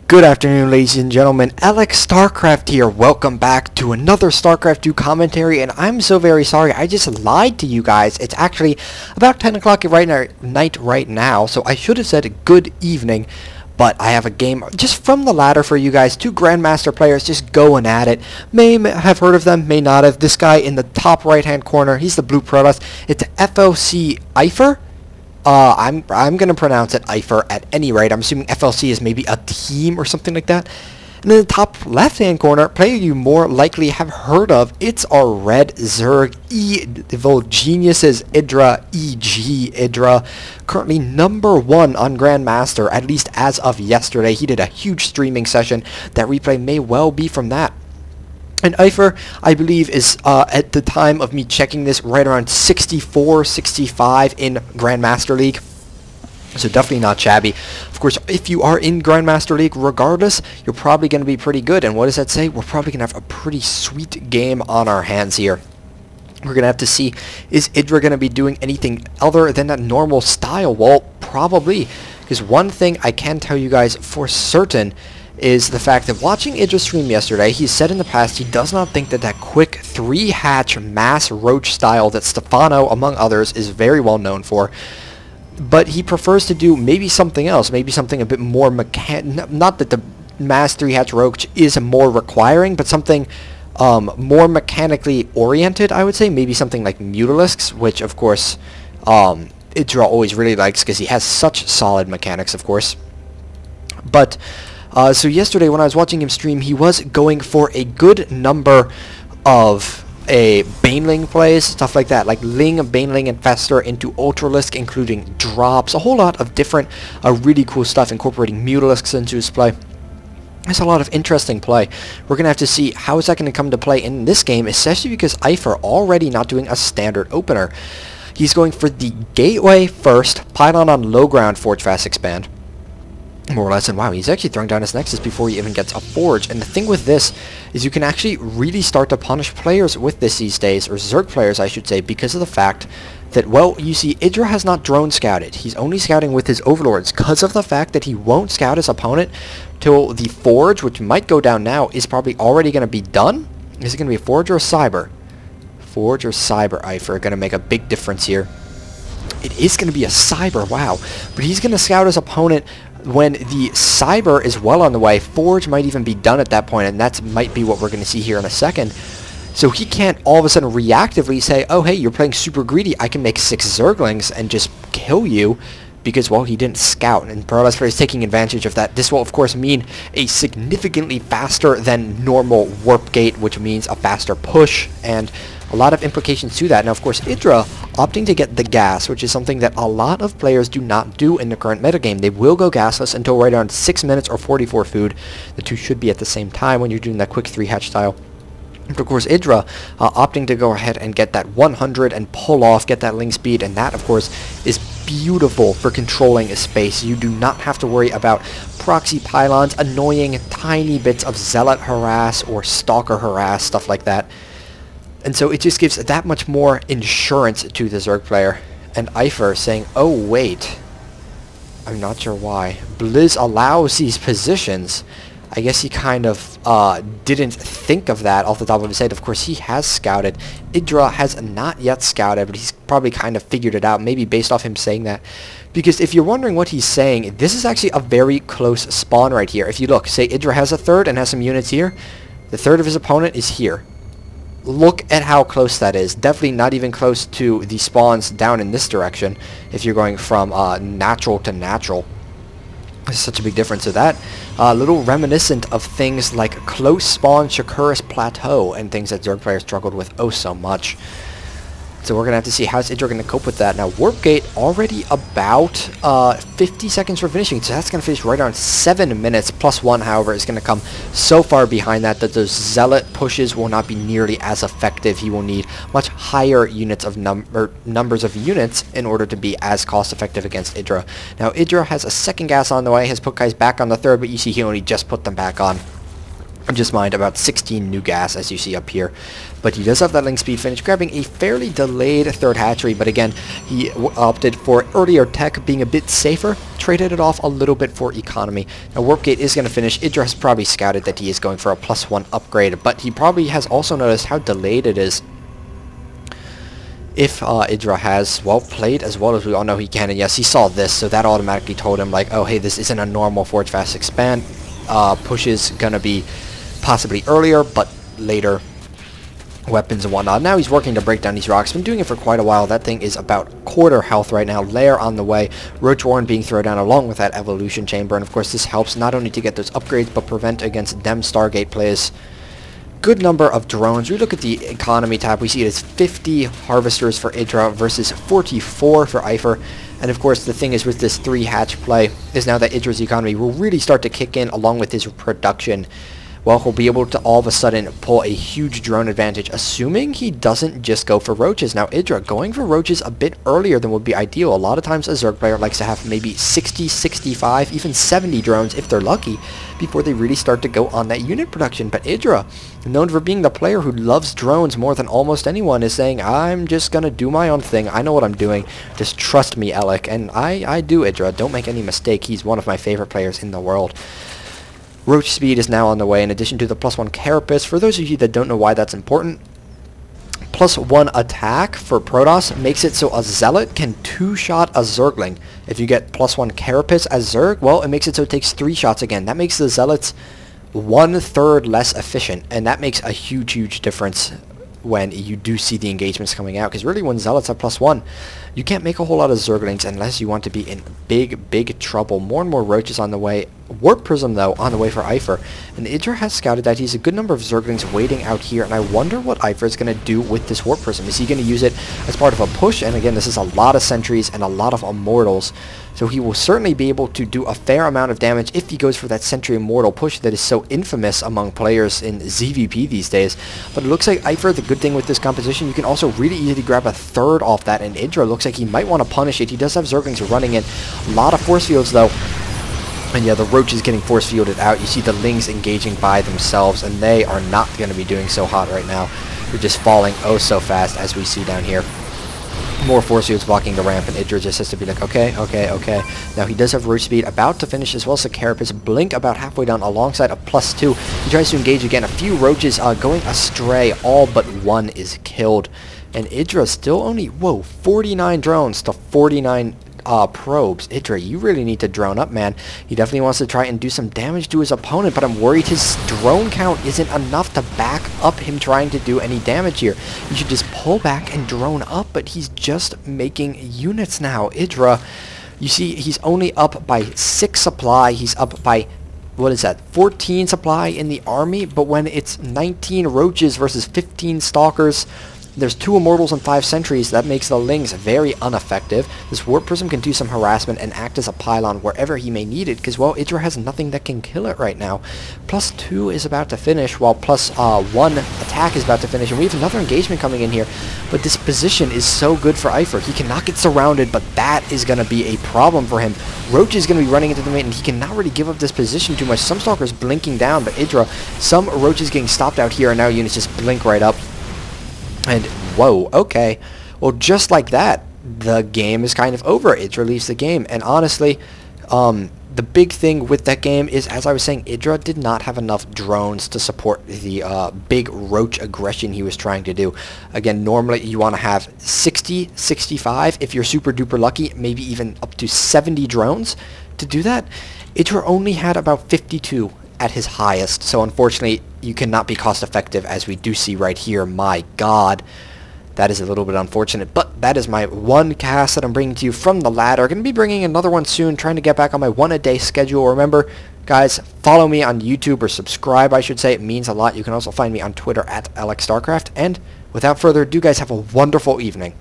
Good afternoon, ladies and gentlemen. Alex StarCraft here. Welcome back to another StarCraft 2 commentary, and I'm so very sorry. I just lied to you guys. It's actually about 10 o'clock night right now, so I should have said good evening, but I have a game just from the ladder for you guys. Two Grandmaster players just going at it. May have heard of them, may not have. This guy in the top right-hand corner, he's the blue Protoss. It's fLcEifeR. I'm going to pronounce it EIFER at any rate. I'm assuming FLC is maybe a team or something like that. And in the top left-hand corner, player you more likely have heard of, it's our red Zerg Evil Geniuses EGIdrA, EGIdrA, currently #1 on Grandmaster, at least as of yesterday. He did a huge streaming session. That replay may well be from that. And EIFER, I believe, is, at the time of me checking this, right around 64, 65 in Grandmaster League. So definitely not shabby. Of course, if you are in Grandmaster League, regardless, you're probably going to be pretty good. And what does that say? We're probably going to have a pretty sweet game on our hands here. We're going to have to see, is EGIdrA going to be doing anything other than that normal style? Well, probably. Because one thing I can tell you guys for certain is the fact that watching EGIdrA stream yesterday, he said in the past he does not think that that quick 3-hatch mass roach style that Stefano, among others, is very well known for. But he prefers to do maybe something else, maybe something a bit more not that the mass 3-hatch roach is more requiring, but something more mechanically oriented, I would say. Maybe something like Mutalisks, which of course EGIdrA always really likes because he has such solid mechanics, of course. But so yesterday when I was watching him stream, he was going for a good number of Baneling plays, stuff like that, like Ling, Baneling, and Fester into Ultralisk, including drops, a whole lot of different really cool stuff, incorporating Mutalisks into his play. There's a lot of interesting play. We're going to have to see how is that going to come to play in this game, especially because EIFER already not doing a standard opener. He's going for the Gateway first, Pylon on low ground, Forge Fast Expand. More or less, and wow, he's actually throwing down his Nexus before he even gets a Forge. And the thing with this is you can actually really start to punish players with this these days, or Zerg players I should say, because of the fact that, well, you see, EGIdrA has not drone scouted. He's only scouting with his Overlords because of the fact that he won't scout his opponent till the Forge, which might go down now, is probably already going to be done. Is it going to be a Forge or a Cyber? Forge or Cyber, EIFER, going to make a big difference here. It is going to be a Cyber, wow. But he's going to scout his opponent when the Cyber is well on the way. Forge might even be done at that point, and that might be what we're going to see here in a second. So he can't all of a sudden reactively say, oh hey, you're playing super greedy, I can make 6 Zerglings and just kill you, because, well, he didn't scout, and Protoss player is taking advantage of that. This will, of course, mean a significantly faster than normal warp gate, which means a faster push, and a lot of implications to that. Now, of course, EGIdrA opting to get the gas, which is something that a lot of players do not do in the current metagame. They will go gasless until right around 6 minutes or 44 food. The two should be at the same time when you're doing that quick 3-hatch style. But of course, EGIdrA opting to go ahead and get that 100 and pull off, get that Ling speed, and that, of course, is beautiful for controlling a space. You do not have to worry about proxy pylons, annoying tiny bits of Zealot harass or Stalker harass, stuff like that. And so it just gives that much more insurance to the Zerg player. And EIFER saying, oh wait, I'm not sure why. Blizz allows these positions. I guess he kind of didn't think of that off the top of his head. Of course, he has scouted. EGIdrA has not yet scouted, but he's probably kind of figured it out, maybe based off him saying that. Because if you're wondering what he's saying, this is actually a very close spawn right here. If you look, say EGIdrA has a third and has some units here. The third of his opponent is here. Look at how close that is. Definitely not even close to the spawns down in this direction if you're going from natural to natural. There's such a big difference. So that little reminiscent of things like close spawn Shakuris Plateau and things that Zerg players struggled with oh so much. So we're going to have to see how's EGIdrA going to cope with that. Now, Warp Gate already about 50 seconds for finishing, so that's going to finish right around 7 minutes. +1, however, is going to come so far behind that those Zealot pushes will not be nearly as effective. He will need much higher units of numbers of units in order to be as cost-effective against EGIdrA. Now, EGIdrA has a second gas on the way, has put guys back on the third, but you see he only just put them back on. Just mind about 16 new gas, as you see up here. But he does have that link speed finish, grabbing a fairly delayed third hatchery. But again, he opted for earlier tech, being a bit safer, traded it off a little bit for economy. Now Warp Gate is going to finish. Idra has probably scouted that he is going for a +1 upgrade, but he probably has also noticed how delayed it is. If Idra has, well, played as well as we all know he can, and yes, he saw this, so that automatically told him, like, oh, hey, this isn't a normal Forge Fast Expand. Push is going to be possibly earlier, but later weapons and whatnot. Now he's working to break down these rocks. Been doing it for quite a while. That thing is about quarter health right now. Lair on the way. Roach Warren being thrown down along with that evolution chamber. And of course this helps not only to get those upgrades, but prevent against them Stargate plays. Good number of drones. We look at the economy tab. We see it as 50 harvesters for Idra versus 44 for fLcEifeR. And of course the thing is with this 3 hatch play is now that Idra's economy will really start to kick in along with his production. Well, he'll be able to all of a sudden pull a huge drone advantage, assuming he doesn't just go for roaches. Now, Idra going for roaches a bit earlier than would be ideal. A lot of times a Zerg player likes to have maybe 60, 65, even 70 drones, if they're lucky, before they really start to go on that unit production. But Idra, known for being the player who loves drones more than almost anyone, is saying, I'm just going to do my own thing. I know what I'm doing. Just trust me, Alec. And I do, Idra. Don't make any mistake. He's one of my favorite players in the world. Roach speed is now on the way, in addition to the +1 carapace. For those of you that don't know why that's important, +1 attack for Protoss makes it so a Zealot can 2-shot a Zergling. If you get +1 carapace as Zerg, well, it makes it so it takes 3 shots again. That makes the Zealots 1/3 less efficient, and that makes a huge, huge difference when you do see the engagements coming out, because really when Zealots have +1, you can't make a whole lot of Zerglings unless you want to be in big, big trouble. More and more roaches on the way. Warp Prism, though, on the way for fLcEifeR. And Idra has scouted that he's a good number of Zerglings waiting out here, and I wonder what fLcEifeR is going to do with this Warp Prism. Is he going to use it as part of a push? And again, this is a lot of sentries and a lot of immortals, so he will certainly be able to do a fair amount of damage if he goes for that Sentry Immortal push that is so infamous among players in ZVP these days. But it looks like fLcEifeR, the good thing with this composition, you can also really easily grab a third off that, and Idra looks like he might want to punish it. He does have Zerglings running in. A lot of force fields, though. And yeah, the Roach is getting force fielded out. You see the Lings engaging by themselves, and they are not going to be doing so hot right now. They're just falling oh so fast, as we see down here. More force fields blocking the ramp, and Idra just has to be like, okay, okay, okay. Now he does have Roach speed, about to finish as well, so Carapace Blink about halfway down alongside a +2. He tries to engage again. A few Roaches going astray. All but one is killed. And Idra still only, whoa, 49 drones to 49 probes. Idra, you really need to drone up, man. He definitely wants to try and do some damage to his opponent, but I'm worried his drone count isn't enough to back up him trying to do any damage here. You should just pull back and drone up, but he's just making units now. Idra, you see, he's only up by 6 supply. He's up by, what is that, 14 supply in the army, but when it's 19 Roaches versus 15 Stalkers, there's 2 Immortals and 5 Sentries. That makes the Lings very ineffective. This Warp Prism can do some harassment and act as a pylon wherever he may need it, because, well, Idra has nothing that can kill it right now. +2 is about to finish, while +1 attack is about to finish, and we have another engagement coming in here. But this position is so good for fLcEifeR. He cannot get surrounded, but that is going to be a problem for him. Roach is going to be running into the main, and he cannot really give up this position too much. Some Stalkers blinking down, but Idra, some Roaches getting stopped out here, and now units just blink right up. And, whoa, okay. Well, just like that, the game is kind of over. Idra leaves the game. And honestly, the big thing with that game is, as I was saying, Idra did not have enough drones to support the big Roach aggression he was trying to do. Again, normally you want to have 60, 65, if you're super duper lucky, maybe even up to 70 drones to do that. Idra only had about 52 at his highest, so unfortunately you cannot be cost effective, as we do see right here. My god, that is a little bit unfortunate, but that is my one cast that I'm bringing to you from the ladder. Going to be bringing another one soon, trying to get back on my 1-a-day schedule. Remember, guys, follow me on YouTube, or subscribe I should say, it means a lot. You can also find me on Twitter at fLcStarcraft, and without further ado, guys, have a wonderful evening.